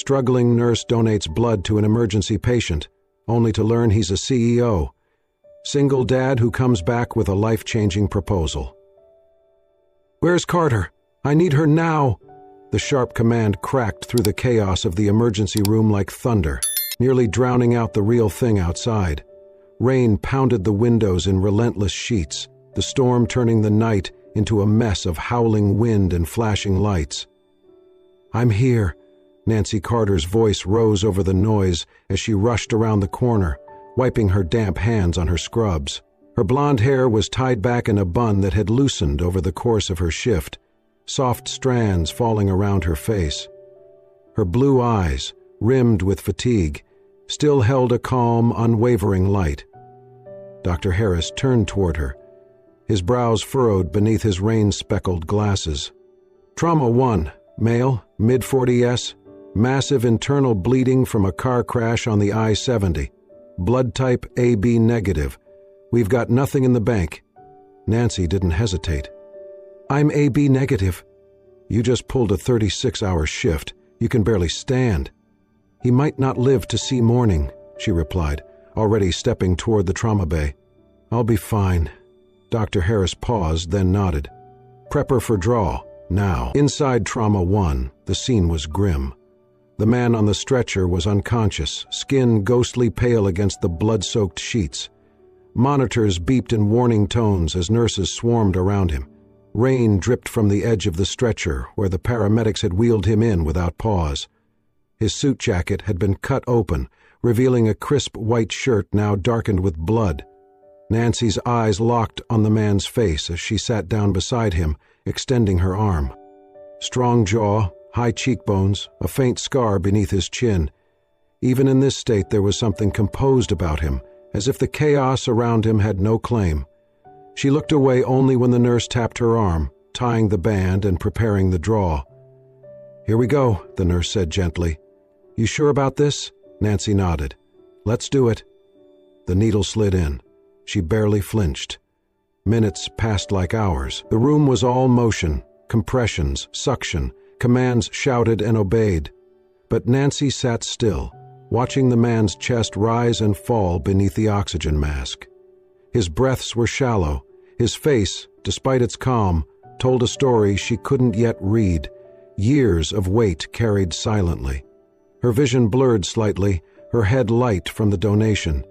Struggling nurse donates blood to an emergency patient, only to learn he's a CEO. Single dad who comes back with a life-changing proposal. "Where's Carter? I need her now!" The sharp command cracked through the chaos of the emergency room like thunder, nearly drowning out the real thing outside. Rain pounded the windows in relentless sheets, the storm turning the night into a mess of howling wind and flashing lights. "I'm here." Nancy Carter's voice rose over the noise as she rushed around the corner, wiping her damp hands on her scrubs. Her blonde hair was tied back in a bun that had loosened over the course of her shift, soft strands falling around her face. Her blue eyes, rimmed with fatigue, still held a calm, unwavering light. Dr. Harris turned toward her, his brows furrowed beneath his rain-speckled glasses. "Trauma 1, male, mid-40s, massive internal bleeding from a car crash on the I-70. Blood type AB negative. We've got nothing in the bank." Nancy didn't hesitate. "I'm AB negative." "You just pulled a 36-hour shift. You can barely stand." "He might not live to see morning," she replied, already stepping toward the trauma bay. "I'll be fine." Dr. Harris paused, then nodded. "Prep her for draw, now." Inside Trauma 1, the scene was grim. The man on the stretcher was unconscious, skin ghostly pale against the blood-soaked sheets. Monitors beeped in warning tones as nurses swarmed around him. Rain dripped from the edge of the stretcher where the paramedics had wheeled him in without pause. His suit jacket had been cut open, revealing a crisp white shirt now darkened with blood. Nancy's eyes locked on the man's face as she sat down beside him, extending her arm. Strong jaw, high cheekbones, a faint scar beneath his chin. Even in this state there was something composed about him, as if the chaos around him had no claim. She looked away only when the nurse tapped her arm, tying the band and preparing the draw. "Here we go," the nurse said gently. "You sure about this?" Nancy nodded. "Let's do it." The needle slid in. She barely flinched. Minutes passed like hours. The room was all motion, compressions, suction, commands shouted and obeyed. But Nancy sat still, watching the man's chest rise and fall beneath the oxygen mask. His breaths were shallow. His face, despite its calm, told a story she couldn't yet read, years of weight carried silently. Her vision blurred slightly, her head light from the donation.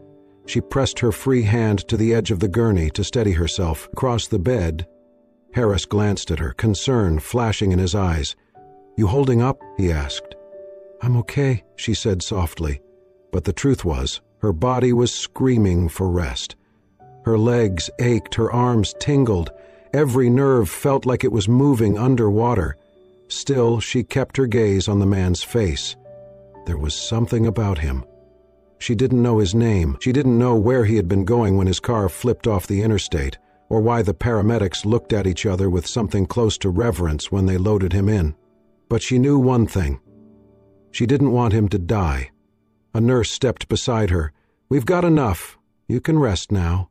She pressed her free hand to the edge of the gurney to steady herself. Across the bed, Harris glanced at her, concern flashing in his eyes. "You holding up?" he asked. "I'm okay," she said softly. But the truth was, her body was screaming for rest. Her legs ached, her arms tingled. Every nerve felt like it was moving underwater. Still, she kept her gaze on the man's face. There was something about him. She didn't know his name. She didn't know where he had been going when his car flipped off the interstate, or why the paramedics looked at each other with something close to reverence when they loaded him in. But she knew one thing. She didn't want him to die. A nurse stepped beside her. "We've got enough. You can rest now."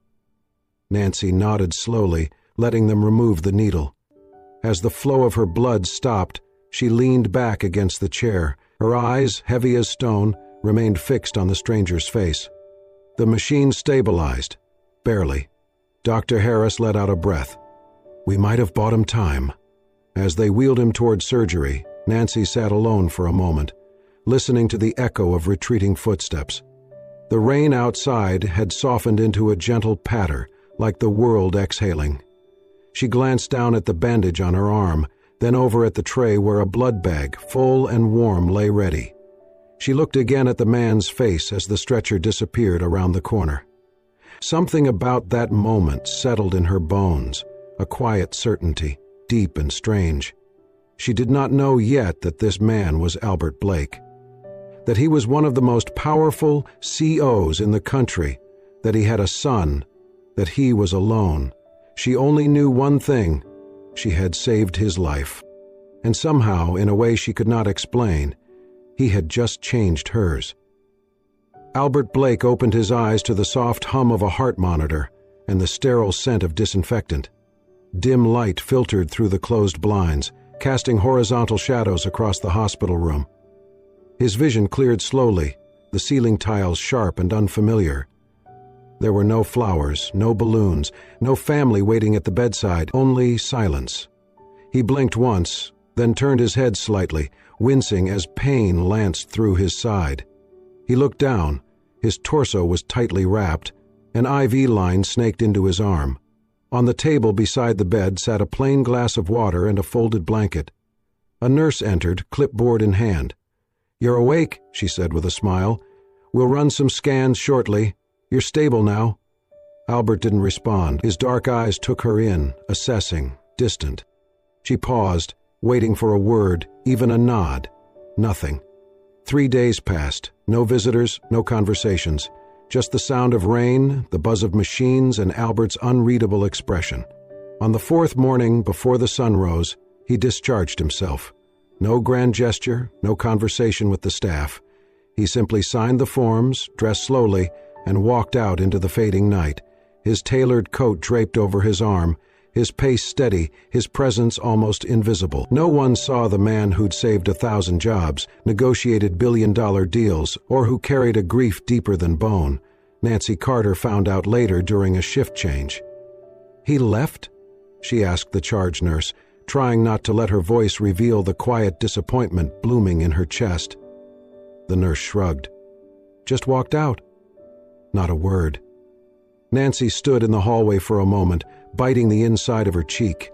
Nancy nodded slowly, letting them remove the needle. As the flow of her blood stopped, she leaned back against the chair. Her eyes, heavy as stone, remained fixed on the stranger's face. The machine stabilized. Barely. Dr. Harris let out a breath. "We might have bought him time." As they wheeled him toward surgery, Nancy sat alone for a moment, listening to the echo of retreating footsteps. The rain outside had softened into a gentle patter, like the world exhaling. She glanced down at the bandage on her arm, then over at the tray where a blood bag, full and warm, lay ready. She looked again at the man's face as the stretcher disappeared around the corner. Something about that moment settled in her bones, a quiet certainty, deep and strange. She did not know yet that this man was Albert Blake, that he was one of the most powerful COs in the country, that he had a son, that he was alone. She only knew one thing: she had saved his life. And somehow, in a way she could not explain, he had just changed hers. Albert Blake opened his eyes to the soft hum of a heart monitor and the sterile scent of disinfectant. Dim light filtered through the closed blinds, casting horizontal shadows across the hospital room. His vision cleared slowly, the ceiling tiles sharp and unfamiliar. There were no flowers, no balloons, no family waiting at the bedside, only silence. He blinked once, then turned his head slightly, wincing as pain lanced through his side. He looked down. His torso was tightly wrapped. An IV line snaked into his arm. On the table beside the bed sat a plain glass of water and a folded blanket. A nurse entered, clipboard in hand. "You're awake," she said with a smile. "We'll run some scans shortly. You're stable now." Albert didn't respond. His dark eyes took her in, assessing, distant. She paused, waiting for a word, even a nod. Nothing. 3 days passed. No visitors, no conversations. Just the sound of rain, the buzz of machines, and Albert's unreadable expression. On the 4th morning, before the sun rose, he discharged himself. No grand gesture, no conversation with the staff. He simply signed the forms, dressed slowly, and walked out into the fading night, his tailored coat draped over his arm, his pace steady, his presence almost invisible. No one saw the man who'd saved 1,000 jobs, negotiated billion-dollar deals, or who carried a grief deeper than bone. Nancy Carter found out later during a shift change. "He left?" she asked the charge nurse, trying not to let her voice reveal the quiet disappointment blooming in her chest. The nurse shrugged. "Just walked out." Not a word. Nancy stood in the hallway for a moment, biting the inside of her cheek.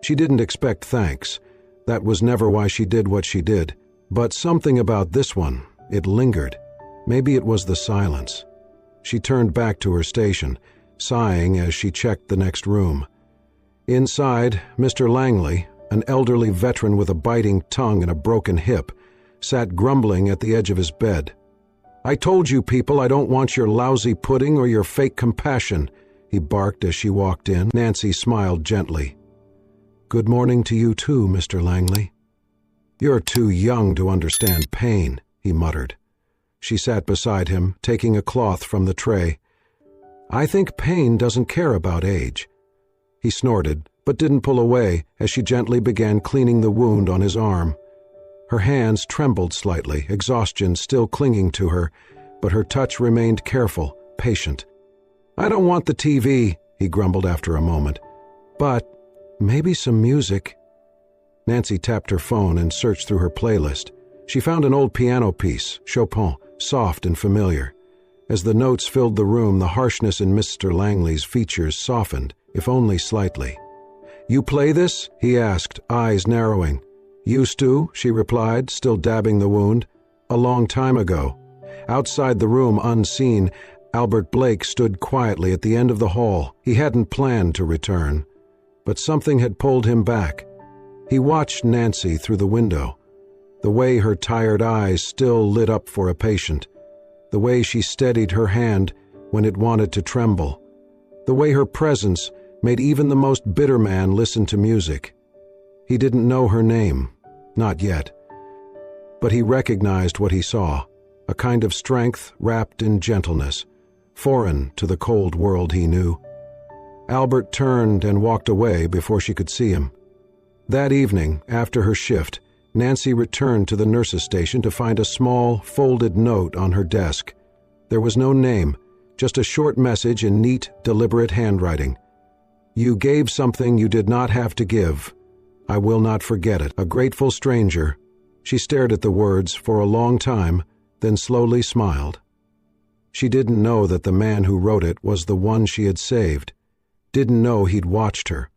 She didn't expect thanks. That was never why she did what she did. But something about this one, it lingered. Maybe it was the silence. She turned back to her station, sighing as she checked the next room. Inside, Mr. Langley, an elderly veteran with a biting tongue and a broken hip, sat grumbling at the edge of his bed. "I told you people I don't want your lousy pudding or your fake compassion," he barked as she walked in. Nancy smiled gently. "Good morning to you too, Mr. Langley." "You're too young to understand pain," he muttered. She sat beside him, taking a cloth from the tray. "I think pain doesn't care about age." He snorted, but didn't pull away as she gently began cleaning the wound on his arm. Her hands trembled slightly, exhaustion still clinging to her, but her touch remained careful, patient. "I don't want the TV," he grumbled after a moment. "But maybe some music." Nancy tapped her phone and searched through her playlist. She found an old piano piece, Chopin, soft and familiar. As the notes filled the room, the harshness in Mr. Langley's features softened, if only slightly. "You play this?" he asked, eyes narrowing. "Used to," she replied, still dabbing the wound. "A long time ago." Outside the room, unseen, Albert Blake stood quietly at the end of the hall. He hadn't planned to return, but something had pulled him back. He watched Nancy through the window, the way her tired eyes still lit up for a patient, the way she steadied her hand when it wanted to tremble, the way her presence made even the most bitter man listen to music. He didn't know her name, not yet, but he recognized what he saw, a kind of strength wrapped in gentleness, foreign to the cold world he knew. Albert turned and walked away before she could see him. That evening, after her shift, Nancy returned to the nurse's station to find a small, folded note on her desk. There was no name, just a short message in neat, deliberate handwriting. "You gave something you did not have to give. I will not forget it. A grateful stranger." She stared at the words for a long time, then slowly smiled. She didn't know that the man who wrote it was the one she had saved. Didn't know he'd watched her.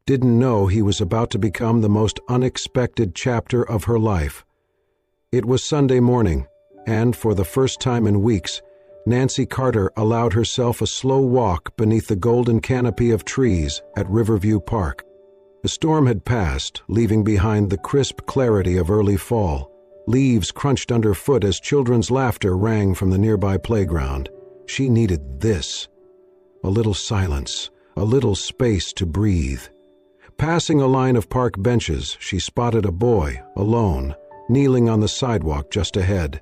Didn't know he was about to become the most unexpected chapter of her life. It was Sunday morning, and for the first time in weeks, Nancy Carter allowed herself a slow walk beneath the golden canopy of trees at Riverview Park. The storm had passed, leaving behind the crisp clarity of early fall. Leaves crunched underfoot as children's laughter rang from the nearby playground. She needed this. A little silence, a little space to breathe. Passing a line of park benches, she spotted a boy, alone, kneeling on the sidewalk just ahead.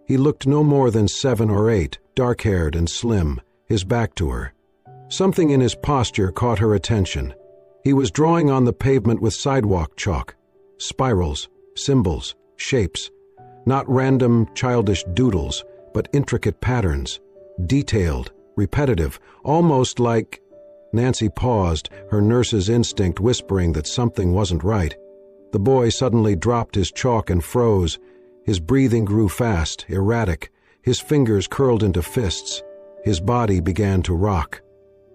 He looked no more than 7 or 8, dark-haired and slim, his back to her. Something in his posture caught her attention. He was drawing on the pavement with sidewalk chalk. Spirals, symbols, shapes. Not random, childish doodles, but intricate patterns. Detailed, repetitive, almost like— Nancy paused, her nurse's instinct whispering that something wasn't right. The boy suddenly dropped his chalk and froze. His breathing grew fast, erratic. His fingers curled into fists. His body began to rock.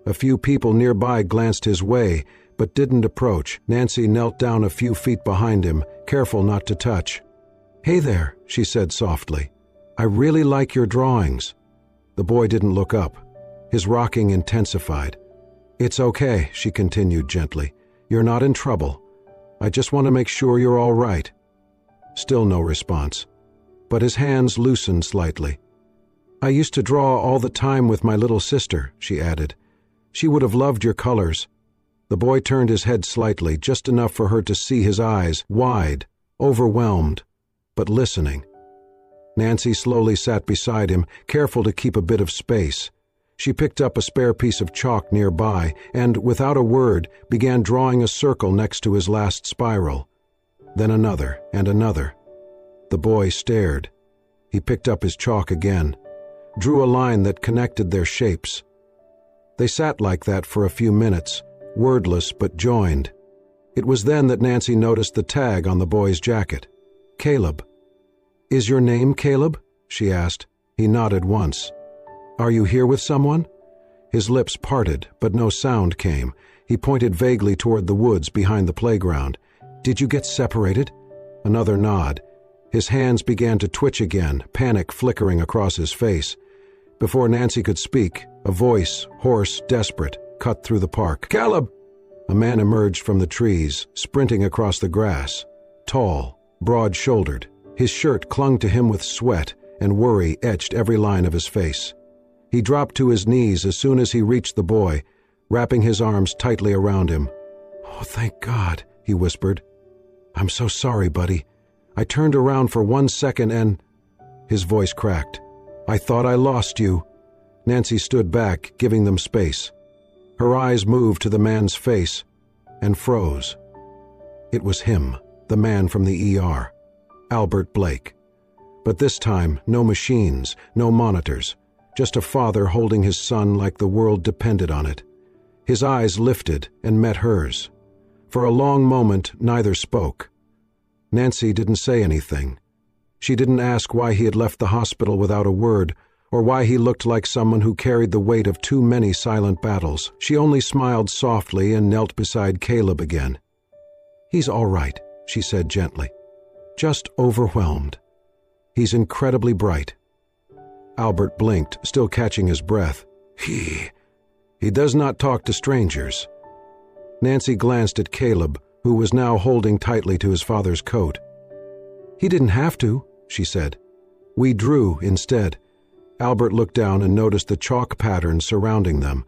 A few people nearby glanced his way, but didn't approach. Nancy knelt down a few feet behind him, careful not to touch. "Hey there," she said softly. "I really like your drawings." The boy didn't look up. His rocking intensified. "It's okay," she continued gently. "You're not in trouble. I just want to make sure you're all right." Still no response. But his hands loosened slightly. "I used to draw all the time with my little sister," she added. "She would have loved your colors." The boy turned his head slightly, just enough for her to see his eyes, wide, overwhelmed, but listening. Nancy slowly sat beside him, careful to keep a bit of space. She picked up a spare piece of chalk nearby and, without a word, began drawing a circle next to his last spiral. Then another and another. The boy stared. He picked up his chalk again, drew a line that connected their shapes. They sat like that for a few minutes, wordless but joined. It was then that Nancy noticed the tag on the boy's jacket. "Caleb." "Is your name Caleb?" she asked. He nodded once. "Are you here with someone?" His lips parted, but no sound came. He pointed vaguely toward the woods behind the playground. "Did you get separated?" Another nod. His hands began to twitch again, panic flickering across his face. Before Nancy could speak, a voice, hoarse, desperate, cut through the park. "Caleb!" A man emerged from the trees, sprinting across the grass. Tall, broad-shouldered. His shirt clung to him with sweat, and worry etched every line of his face. He dropped to his knees as soon as he reached the boy, wrapping his arms tightly around him. "Oh, thank God," he whispered. "I'm so sorry, buddy. I turned around for 1 second and—" His voice cracked. "I thought I lost you." Nancy stood back, giving them space. Her eyes moved to the man's face and froze. It was him, the man from the ER, Albert Blake. But this time, no machines, no monitors, just a father holding his son like the world depended on it. His eyes lifted and met hers. For a long moment, neither spoke. Nancy didn't say anything. She didn't ask why he had left the hospital without a word, or why he looked like someone who carried the weight of too many silent battles. She only smiled softly and knelt beside Caleb again. "He's all right," she said gently. "Just overwhelmed. He's incredibly bright." Albert blinked, still catching his breath. He does not talk to strangers." Nancy glanced at Caleb, who was now holding tightly to his father's coat. "He didn't have to," she said. "We drew instead." Albert looked down and noticed the chalk patterns surrounding them.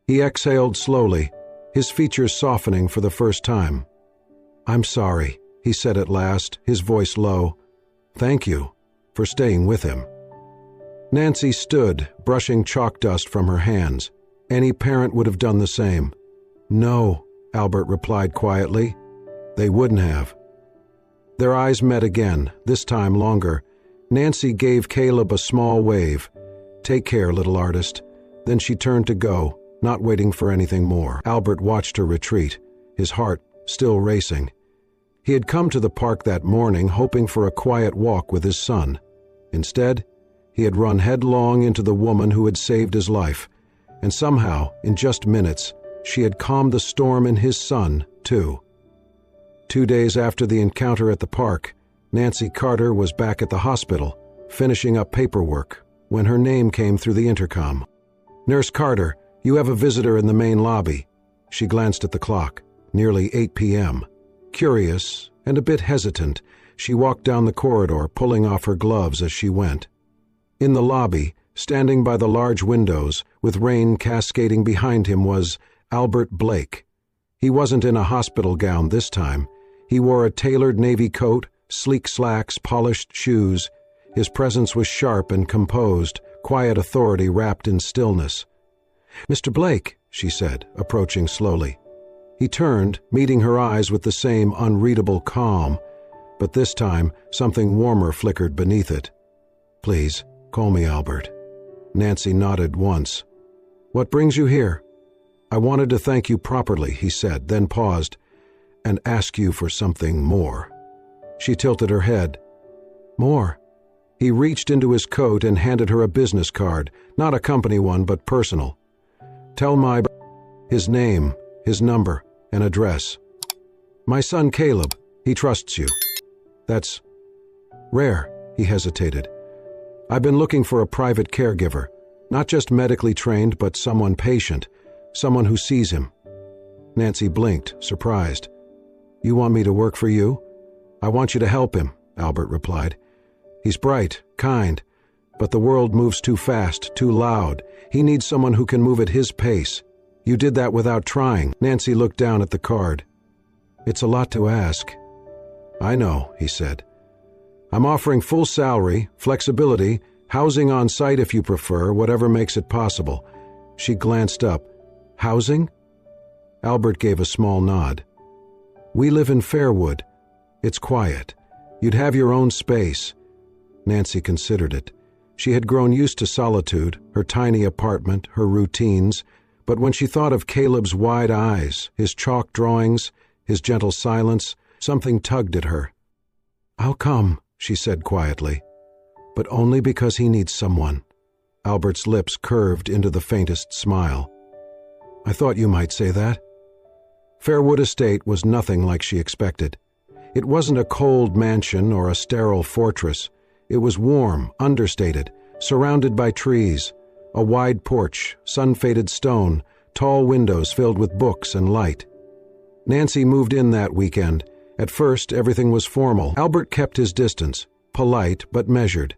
He exhaled slowly, his features softening for the first time. "I'm sorry," he said at last, his voice low. "Thank you for staying with him." Nancy stood, brushing chalk dust from her hands. Any parent would have done the same. "No," Albert replied quietly. "They wouldn't have." Their eyes met again, this time longer. Nancy gave Caleb a small wave. "Take care, little artist." Then she turned to go, not waiting for anything more. Albert watched her retreat, his heart still racing. He had come to the park that morning hoping for a quiet walk with his son. Instead, he had run headlong into the woman who had saved his life, and somehow, in just minutes, she had calmed the storm in his son, too. 2 days after the encounter at the park, Nancy Carter was back at the hospital, finishing up paperwork, when her name came through the intercom. "Nurse Carter, you have a visitor in the main lobby." She glanced at the clock. Nearly 8 p.m. Curious and a bit hesitant, she walked down the corridor, pulling off her gloves as she went. In the lobby, standing by the large windows, with rain cascading behind him, was Albert Blake. He wasn't in a hospital gown this time. He wore a tailored navy coat, sleek slacks, polished shoes. His presence was sharp and composed, quiet authority wrapped in stillness. "Mr. Blake," she said, approaching slowly. He turned, meeting her eyes with the same unreadable calm. but this time something warmer flickered beneath it. "Please, call me Albert." Nancy nodded once. "What brings you here?" "I wanted to thank you properly," he said, then paused, "and ask you for something more." She tilted her head. "More?" He reached into his coat and handed her a business card, not a company one, but personal. "Tell my..." His name, his number, and address. "My son Caleb. He trusts you." "That's rare," he hesitated. "I've been looking for a private caregiver, not just medically trained, but someone patient, someone who sees him." Nancy blinked, surprised. "You want me to work for you?" "I want you to help him," Albert replied. "He's bright, kind, but the world moves too fast, too loud. He needs someone who can move at his pace. You did that without trying." Nancy looked down at the card. "It's a lot to ask." "I know," he said. "I'm offering full salary, flexibility, housing on site if you prefer, whatever makes it possible." She glanced up. "Housing?" Albert gave a small nod. "We live in Fairwood. It's quiet. You'd have your own space." Nancy considered it. She had grown used to solitude, her tiny apartment, her routines, but when she thought of Caleb's wide eyes, his chalk drawings, his gentle silence, something tugged at her. "I'll come," she said quietly, "but only because he needs someone." Albert's lips curved into the faintest smile. "I thought you might say that." Fairwood Estate was nothing like she expected. It wasn't a cold mansion or a sterile fortress. It was warm, understated, surrounded by trees, a wide porch, sun-faded stone, tall windows filled with books and light. Nancy moved in that weekend. At first, everything was formal. Albert kept his distance, polite but measured.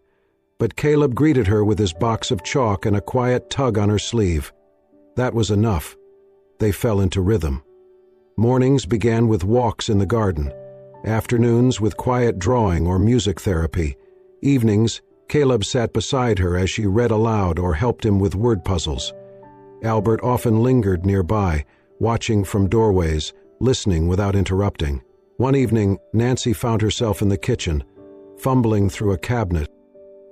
But Caleb greeted her with his box of chalk and a quiet tug on her sleeve. That was enough. They fell into rhythm. Mornings began with walks in the garden, afternoons with quiet drawing or music therapy. Evenings, Caleb sat beside her as she read aloud or helped him with word puzzles. Albert often lingered nearby, watching from doorways, listening without interrupting. One evening, Nancy found herself in the kitchen, fumbling through a cabinet.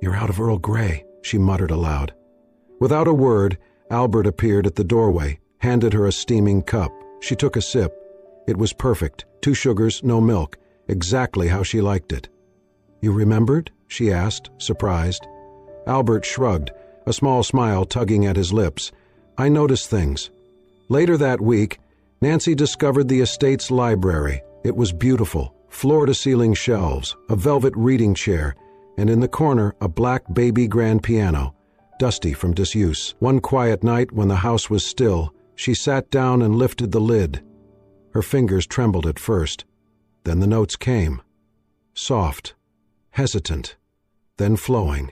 "You're out of Earl Grey," she muttered aloud. Without a word, Albert appeared at the doorway, handed her a steaming cup. She took a sip. It was perfect. 2 sugars, no milk. Exactly how she liked it. "You remembered?" she asked, surprised. Albert shrugged, a small smile tugging at his lips. "I noticed things." Later that week, Nancy discovered the estate's library. It was beautiful, floor-to-ceiling shelves, a velvet reading chair, and in the corner a black baby grand piano, dusty from disuse. One quiet night when the house was still, she sat down and lifted the lid. Her fingers trembled at first. Then the notes came. Soft, hesitant, then flowing.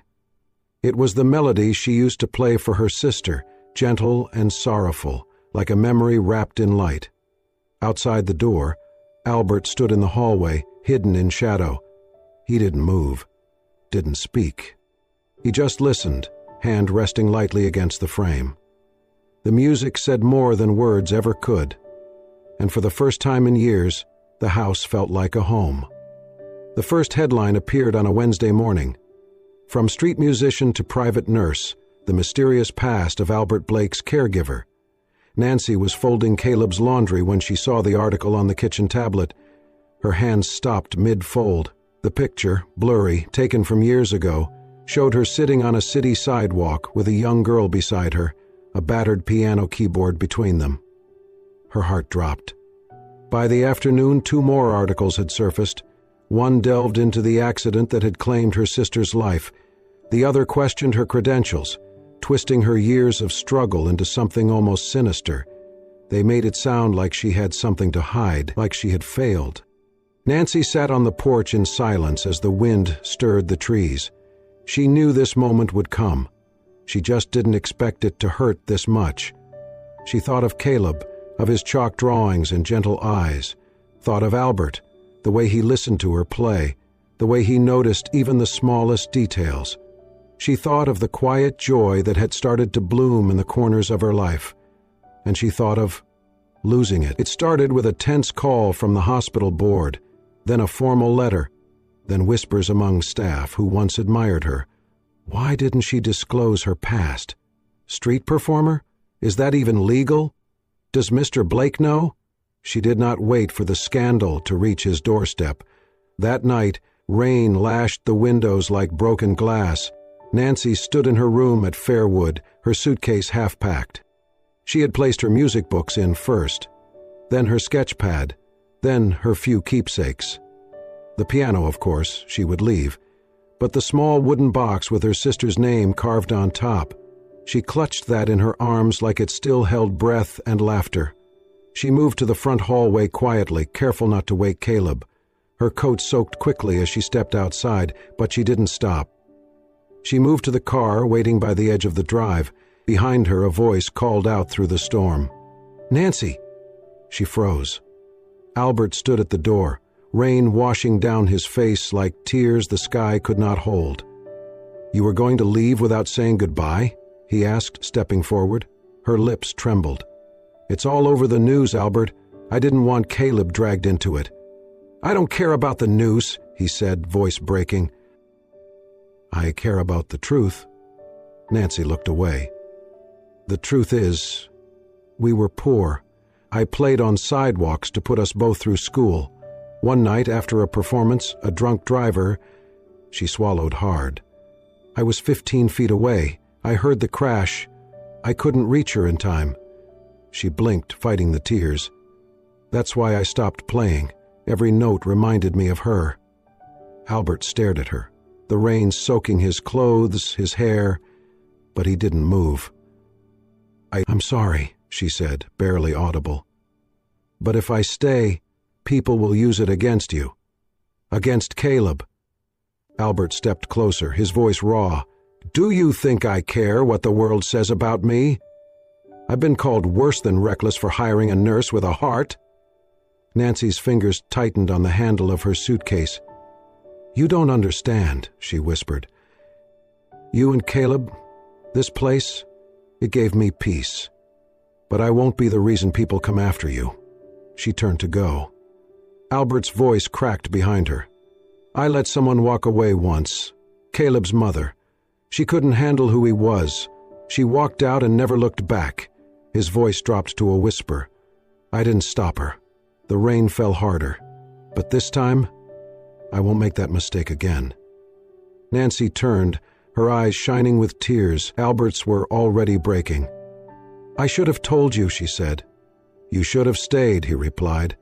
It was the melody she used to play for her sister, gentle and sorrowful, like a memory wrapped in light. Outside the door, Albert stood in the hallway, hidden in shadow. He didn't move, didn't speak. He just listened, hand resting lightly against the frame. The music said more than words ever could, and for the first time in years, the house felt like a home. The first headline appeared on a Wednesday morning. From street musician to private nurse, the mysterious past of Albert Blake's caregiver. Nancy was folding Caleb's laundry when she saw the article on the kitchen tablet. Her hands stopped mid-fold. The picture, blurry, taken from years ago, showed her sitting on a city sidewalk with a young girl beside her, a battered piano keyboard between them. Her heart dropped. By the afternoon, 2 more articles had surfaced. One delved into the accident that had claimed her sister's life. The other questioned her credentials, twisting her years of struggle into something almost sinister. They made it sound like she had something to hide, like she had failed. Nancy sat on the porch in silence as the wind stirred the trees. She knew this moment would come. She just didn't expect it to hurt this much. She thought of Caleb, of his chalk drawings and gentle eyes, thought of Albert, the way he listened to her play, the way he noticed even the smallest details. She thought of the quiet joy that had started to bloom in the corners of her life, and she thought of losing it. It started with a tense call from the hospital board, then a formal letter, then whispers among staff who once admired her. Why didn't she disclose her past? Street performer? Is that even legal? Does Mr. Blake know? She did not wait for the scandal to reach his doorstep. That night, rain lashed the windows like broken glass. Nancy stood in her room at Fairwood, her suitcase half-packed. She had placed her music books in first, then her sketch pad, then her few keepsakes. The piano, of course, she would leave, but the small wooden box with her sister's name carved on top, she clutched that in her arms like it still held breath and laughter. She moved to the front hallway quietly, careful not to wake Caleb. Her coat soaked quickly as she stepped outside, but she didn't stop. She moved to the car, waiting by the edge of the drive. Behind her, a voice called out through the storm. "Nancy!" She froze. Albert stood at the door, rain washing down his face like tears the sky could not hold. "You were going to leave without saying goodbye?" he asked, stepping forward. Her lips trembled. "It's all over the news, Albert. I didn't want Caleb dragged into it." "I don't care about the news," he said, voice breaking. "I care about the truth." Nancy looked away. "The truth is, we were poor. I played on sidewalks to put us both through school. One night after a performance, a drunk driver—" She swallowed hard. "I was 15 feet away. I heard the crash. I couldn't reach her in time." She blinked, fighting the tears. "That's why I stopped playing. Every note reminded me of her." Albert stared at her, the rain soaking his clothes, his hair, but he didn't move. I'm sorry," she said, barely audible. "But if I stay, people will use it against you. Against Caleb." Albert stepped closer, his voice raw. "Do you think I care what the world says about me? I've been called worse than reckless for hiring a nurse with a heart." Nancy's fingers tightened on the handle of her suitcase. "You don't understand," she whispered. "You and Caleb, this place, it gave me peace. But I won't be the reason people come after you." She turned to go. Albert's voice cracked behind her. "I let someone walk away once. Caleb's mother. She couldn't handle who he was. She walked out and never looked back." His voice dropped to a whisper. "I didn't stop her. The rain fell harder. But this time, I won't make that mistake again." Nancy turned, her eyes shining with tears. Albert's were already breaking. "I should have told you," she said. "You should have stayed," he replied.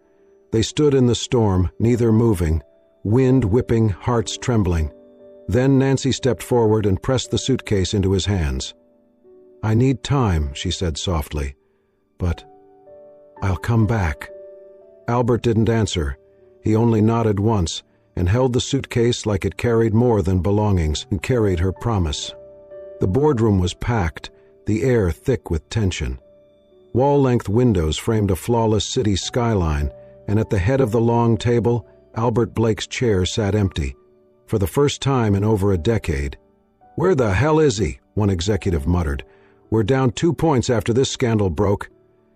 They stood in the storm, neither moving, wind whipping, hearts trembling. Then Nancy stepped forward and pressed the suitcase into his hands. "I need time," she said softly, "but I'll come back." Albert didn't answer. He only nodded once and held the suitcase like it carried more than belongings and carried her promise. The boardroom was packed, the air thick with tension. Wall-length windows framed a flawless city skyline, and at the head of the long table, Albert Blake's chair sat empty. For the first time in over a decade. "Where the hell is he?" one executive muttered. "We're down 2 points after this scandal broke.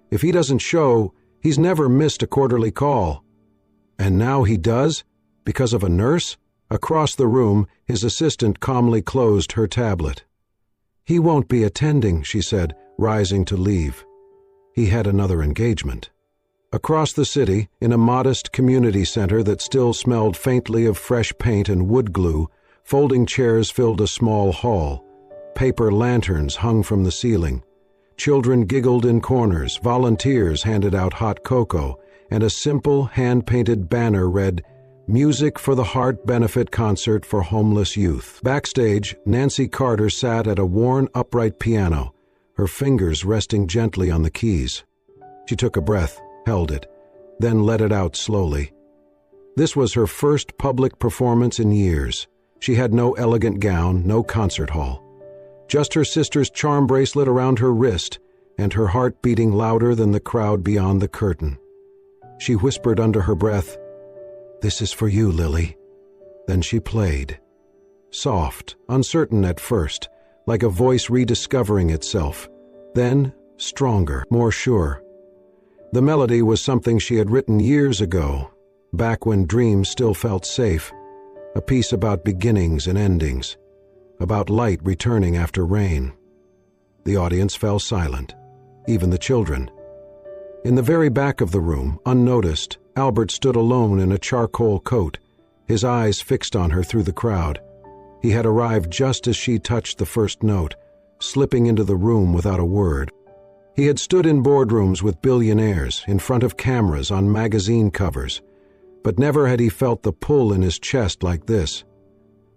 If he doesn't show, he's never missed a quarterly call." "And now he does? Because of a nurse?" Across the room, his assistant calmly closed her tablet. "He won't be attending," she said, rising to leave. He had another engagement. Across the city, in a modest community center that still smelled faintly of fresh paint and wood glue, folding chairs filled a small hall. Paper lanterns hung from the ceiling. Children giggled in corners, volunteers handed out hot cocoa, and a simple, hand-painted banner read, "Music for the Heart Benefit Concert for Homeless Youth." Backstage, Nancy Carter sat at a worn, upright piano, her fingers resting gently on the keys. She took a breath, held it, then let it out slowly. This was her first public performance in years. She had no elegant gown, no concert hall. Just her sister's charm bracelet around her wrist, and her heart beating louder than the crowd beyond the curtain. She whispered under her breath, "This is for you, Lily." Then she played. Soft, uncertain at first, like a voice rediscovering itself. Then, stronger, more sure. The melody was something she had written years ago, back when dreams still felt safe. a piece about beginnings and endings, about light returning after rain. The audience fell silent, even the children. In the very back of the room, unnoticed, Albert stood alone in a charcoal coat, his eyes fixed on her through the crowd. He had arrived just as she touched the first note, slipping into the room without a word. He had stood in boardrooms with billionaires, in front of cameras, on magazine covers, but never had he felt the pull in his chest like this.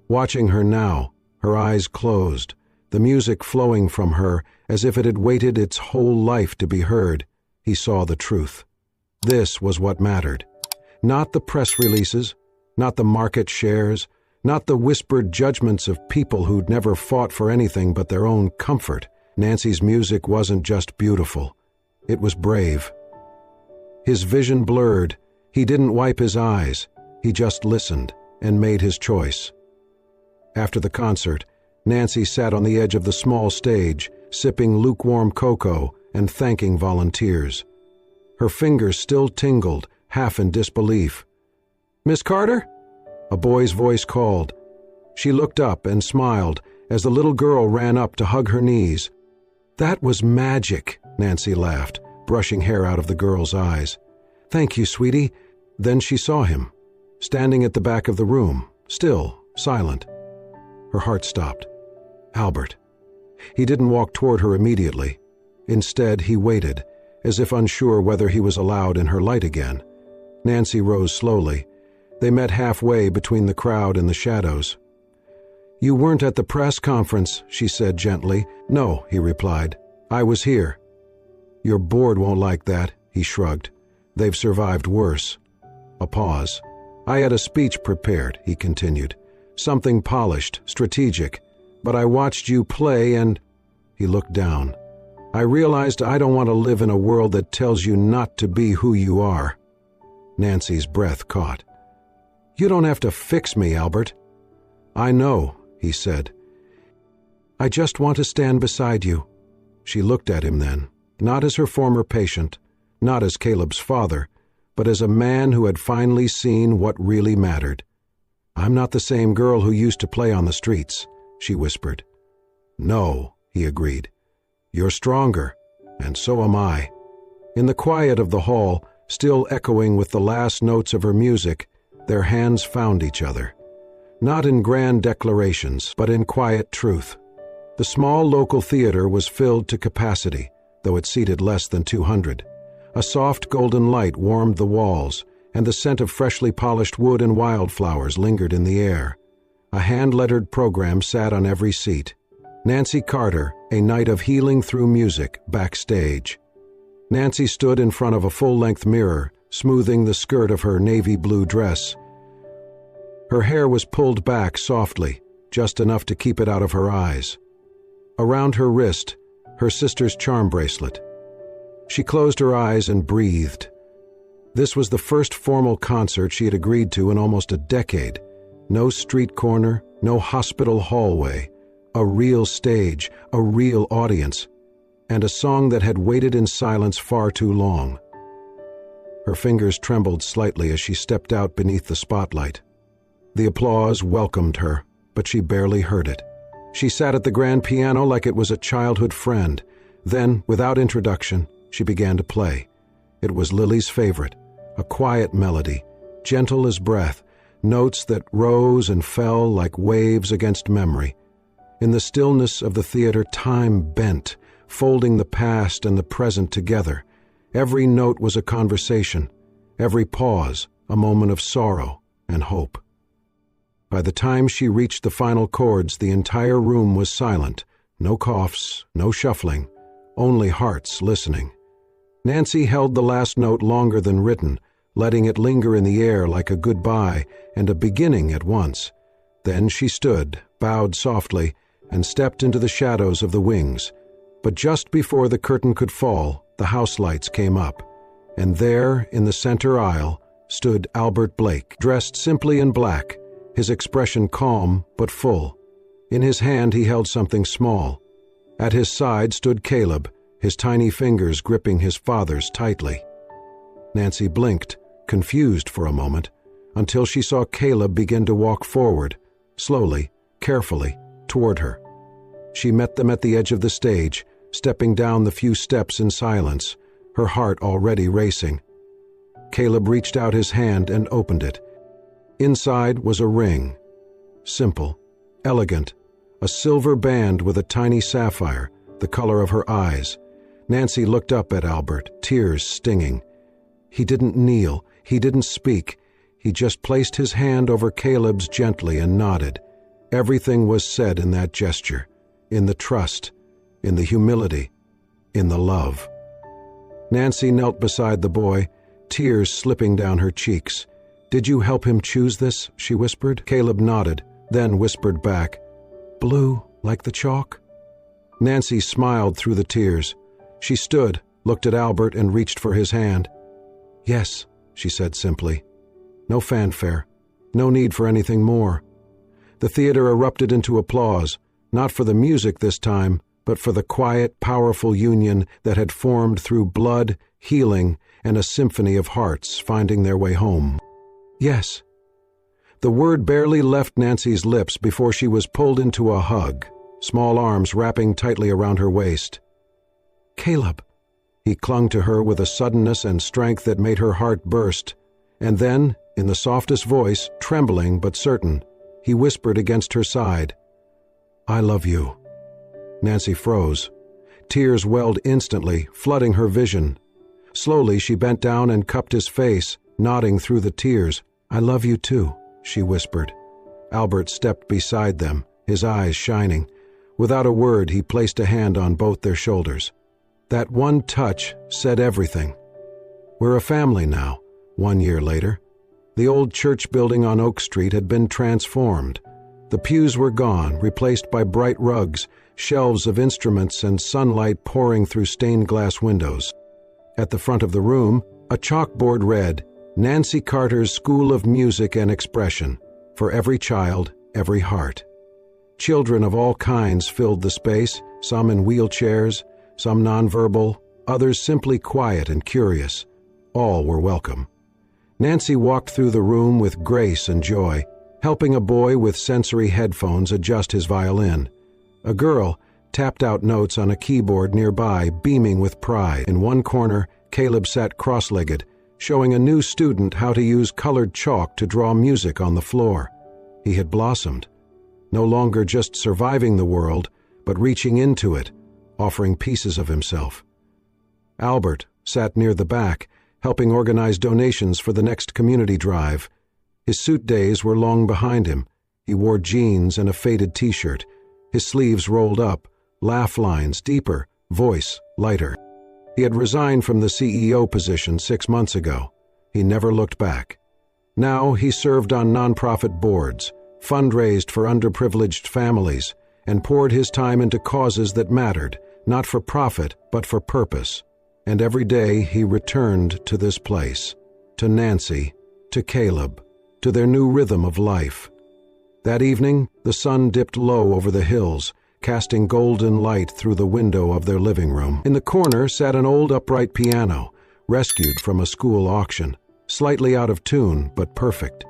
Watching her now, her eyes closed, the music flowing from her as if it had waited its whole life to be heard, he saw the truth. This was what mattered. Not the press releases, not the market shares, not the whispered judgments of people who'd never fought for anything but their own comfort. Nancy's music wasn't just beautiful. It was brave. His vision blurred. He didn't wipe his eyes. He just listened and made his choice. After the concert, Nancy sat on the edge of the small stage, sipping lukewarm cocoa and thanking volunteers. Her fingers still tingled, half in disbelief. "Miss Carter?" A boy's voice called. She looked up and smiled as the little girl ran up to hug her knees. "That was magic," Nancy laughed, brushing hair out of the girl's eyes. "Thank you, sweetie." Then she saw him, standing at the back of the room, still, silent. Her heart stopped. Albert. He didn't walk toward her immediately. Instead, he waited, as if unsure whether he was allowed in her light again. Nancy rose slowly. They met halfway between the crowd and the shadows. "You weren't at the press conference," she said gently. "No," he replied. "I was here." "Your board won't like that," he shrugged. "They've survived worse." A pause. "I had a speech prepared," he continued. "Something polished, strategic. But I watched you play and—" He looked down. "I realized I don't want to live in a world that tells you not to be who you are." Nancy's breath caught. "You don't have to fix me, Albert." "I know," he said. "I just want to stand beside you." She looked at him then, not as her former patient, not as Caleb's father, but as a man who had finally seen what really mattered. "I'm not the same girl who used to play on the streets," she whispered. "No," he agreed. "You're stronger, and so am I." In the quiet of the hall, still echoing with the last notes of her music, their hands found each other. Not in grand declarations, but in quiet truth. The small local theater was filled to capacity, though it seated less than 200. A soft golden light warmed the walls, and the scent of freshly polished wood and wildflowers lingered in the air. A hand-lettered program sat on every seat. Nancy Carter, A Night of Healing Through Music, backstage. Nancy stood in front of a full-length mirror, smoothing the skirt of her navy blue dress. Her hair was pulled back softly, just enough to keep it out of her eyes. Around her wrist, her sister's charm bracelet. She closed her eyes and breathed. This was the first formal concert she had agreed to in almost a decade. No street corner, no hospital hallway. A real stage, a real audience, and a song that had waited in silence far too long. Her fingers trembled slightly as she stepped out beneath the spotlight. The applause welcomed her, but she barely heard it. She sat at the grand piano like it was a childhood friend. Then, without introduction, she began to play. It was Lily's favorite, a quiet melody, gentle as breath, notes that rose and fell like waves against memory. In the stillness of the theater, time bent, folding the past and the present together. Every note was a conversation, every pause a moment of sorrow and hope. By the time she reached the final chords, the entire room was silent. No coughs, no shuffling, only hearts listening. Nancy held the last note longer than written, letting it linger in the air like a goodbye and a beginning at once. Then she stood, bowed softly, and stepped into the shadows of the wings. But just before the curtain could fall, the house lights came up, and there, in the center aisle, stood Albert Blake, dressed simply in black, his expression calm but full. In his hand he held something small. At his side stood Caleb, his tiny fingers gripping his father's tightly. Nancy blinked, confused for a moment. until she saw Caleb begin to walk forward, slowly, carefully, toward her. She met them at the edge of the stage, stepping down the few steps in silence, her heart already racing. Caleb reached out his hand and opened it. Inside was a ring. Simple, elegant, a silver band with a tiny sapphire, the color of her eyes. Nancy looked up at Albert, tears stinging. He didn't kneel, he didn't speak. He just placed his hand over Caleb's gently and nodded. Everything was said in that gesture, in the trust, in the humility, in the love. Nancy knelt beside the boy, tears slipping down her cheeks. "Did you help him choose this?" she whispered. Caleb nodded, then whispered back, "Blue, like the chalk?" Nancy smiled through the tears. She stood, looked at Albert, and reached for his hand. "Yes," she said simply. No fanfare, no need for anything more. The theater erupted into applause, not for the music this time, but for the quiet, powerful union that had formed through blood, healing, and a symphony of hearts finding their way home. "Yes." The word barely left Nancy's lips before she was pulled into a hug, small arms wrapping tightly around her waist. "Caleb." He clung to her with a suddenness and strength that made her heart burst, and then, in the softest voice, trembling but certain, he whispered against her side, "I love you." Nancy froze. Tears welled instantly, flooding her vision. Slowly she bent down and cupped his face, nodding through the tears. "I love you too," she whispered. Albert stepped beside them, his eyes shining. Without a word, he placed a hand on both their shoulders. That one touch said everything. We're a family now, 1 year later. The old church building on Oak Street had been transformed. The pews were gone, replaced by bright rugs, shelves of instruments, and sunlight pouring through stained glass windows. At the front of the room, a chalkboard read, "Nancy Carter's School of Music and Expression, for every child, every heart." Children of all kinds filled the space, some in wheelchairs, some nonverbal, others simply quiet and curious. All were welcome. Nancy walked through the room with grace and joy, helping a boy with sensory headphones adjust his violin. A girl tapped out notes on a keyboard nearby, beaming with pride. In one corner, Caleb sat cross-legged, showing a new student how to use colored chalk to draw music on the floor. He had blossomed, no longer just surviving the world, but reaching into it, offering pieces of himself. Albert sat near the back, helping organize donations for the next community drive. His suit days were long behind him. He wore jeans and a faded t-shirt, his sleeves rolled up, laugh lines deeper, voice lighter. He had resigned from the CEO position 6 months ago. He never looked back. Now he served on nonprofit boards, fundraised for underprivileged families, and poured his time into causes that mattered, not for profit, but for purpose. And every day he returned to this place, to Nancy, to Caleb, to their new rhythm of life. That evening, the sun dipped low over the hills, casting golden light through the window of their living room. In the corner sat an old upright piano, rescued from a school auction, slightly out of tune, but perfect.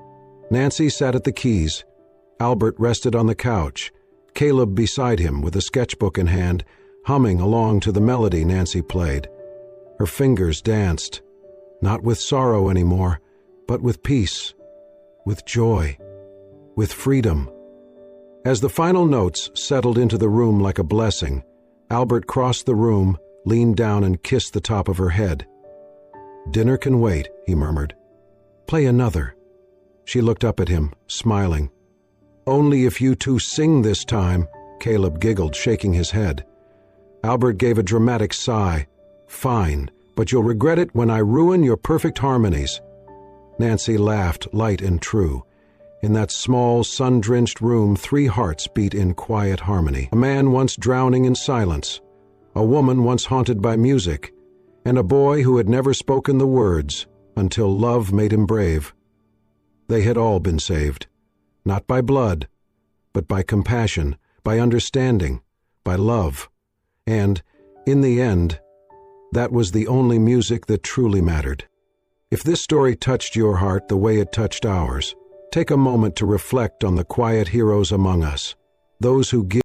Nancy sat at the keys. Albert rested on the couch, Caleb beside him with a sketchbook in hand, humming along to the melody Nancy played. Her fingers danced, not with sorrow anymore, but with peace, with joy, with freedom. As the final notes settled into the room like a blessing, Albert crossed the room, leaned down and kissed the top of her head. "Dinner can wait," he murmured. "Play another." She looked up at him, smiling. "Only if you two sing this time," Caleb giggled, shaking his head. Albert gave a dramatic sigh. "Fine, but you'll regret it when I ruin your perfect harmonies." Nancy laughed, light and true. In that small, sun-drenched room, 3 hearts beat in quiet harmony. A man once drowning in silence, a woman once haunted by music, and a boy who had never spoken the words until love made him brave. They had all been saved, not by blood, but by compassion, by understanding, by love. And, in the end, that was the only music that truly mattered. If this story touched your heart the way it touched ours, take a moment to reflect on the quiet heroes among us, those who give